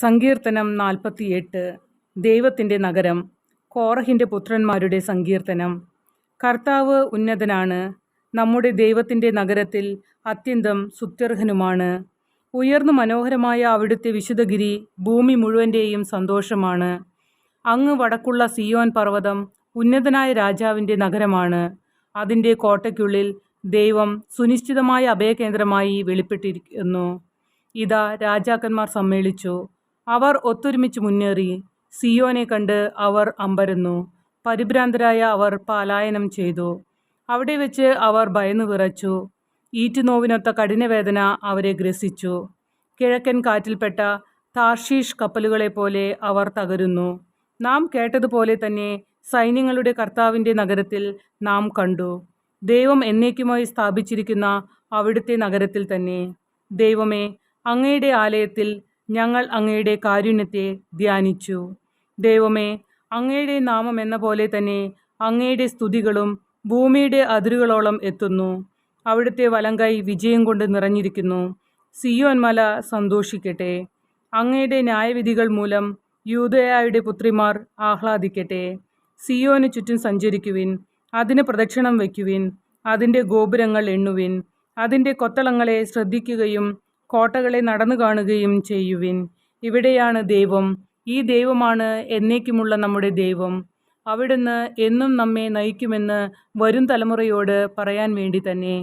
സങ്കീർത്തനം 48. ദൈവത്തിൻ്റെ നഗരം. കോറഹിൻ്റെ പുത്രന്മാരുടെ സങ്കീർത്തനം. കർത്താവ് ഉന്നതനാണ്, നമ്മുടെ ദൈവത്തിൻ്റെ നഗരത്തിൽ അത്യന്തം സ്തുത്യർഹനുമാണ്. ഉയർന്നു മനോഹരമായ അവിടുത്തെ വിശുദ്ധഗിരി ഭൂമി മുഴുവൻ്റെയും സന്തോഷമാണ്. അങ്ങ് വടക്കുള്ള സിയോൻ പർവ്വതം ഉന്നതനായ രാജാവിൻ്റെ നഗരമാണ്. അതിൻ്റെ കോട്ടയ്ക്കുള്ളിൽ ദൈവം സുനിശ്ചിതമായ അഭയകേന്ദ്രമായി വെളിപ്പെട്ടിരിക്കുന്നു. ഇതാ, രാജാക്കന്മാർ സമ്മേളിച്ചു, അവർ ഒത്തൊരുമിച്ച് മുന്നേറി. സിയോനെ കണ്ട് അവർ അമ്പരന്നു. പരിഭ്രാന്തരായ അവർ പലായനം ചെയ്തു. അവിടെ വെച്ച് അവർ ഭയന്നു വിറച്ചു. ഈറ്റുനോവിനൊത്ത കഠിനവേദന അവരെ ഗ്രസിച്ചു. കിഴക്കൻ കാറ്റിൽപ്പെട്ട താർഷീഷ് കപ്പലുകളെപ്പോലെ അവർ തകരുന്നു. നാം കേട്ടതുപോലെ തന്നെ സൈന്യങ്ങളുടെ കർത്താവിൻ്റെ നഗരത്തിൽ നാം കണ്ടു. ദൈവം എന്നേക്കുമായി സ്ഥാപിച്ചിരിക്കുന്ന അവിടുത്തെ നഗരത്തിൽ തന്നെ. ദൈവമേ, അങ്ങയുടെ ആലയത്തിൽ ഞങ്ങൾ അങ്ങയുടെ കാരുണ്യത്തെ ധ്യാനിച്ചു. ദൈവമേ, അങ്ങയുടെ നാമം എന്ന പോലെ തന്നെ അങ്ങയുടെ സ്തുതികളും ഭൂമിയുടെ അതിരുകളോളം എത്തുന്നു. അവിടുത്തെ വലങ്കൈ വിജയം കൊണ്ട് നിറഞ്ഞിരിക്കുന്നു. സിയോൻ മല സന്തോഷിക്കട്ടെ. അങ്ങയുടെ ന്യായവിധികൾ മൂലം യൂദയായുടെ പുത്രിമാർ ആഹ്ലാദിക്കട്ടെ. സിയോന് ചുറ്റും സഞ്ചരിക്കുവിൻ, അതിന് പ്രദക്ഷിണം വയ്ക്കുവിൻ, അതിൻ്റെ ഗോപുരങ്ങൾ എണ്ണുവിൻ, അതിൻ്റെ കൊത്തളങ്ങളെ ശ്രദ്ധിക്കുകയും കോട്ടകളെ നടന്നു കാണുകയും ചെയ്യുവിൻ. ഇവിടെയാണ് ദൈവം, ഈ ദൈവമാണ് എന്നേക്കുമുള്ള നമ്മുടെ ദൈവം. അവിടുന്ന് എന്നും നമ്മെ നയിക്കുമെന്ന് വരും തലമുറയോട് പറയാൻ വേണ്ടി തന്നെ.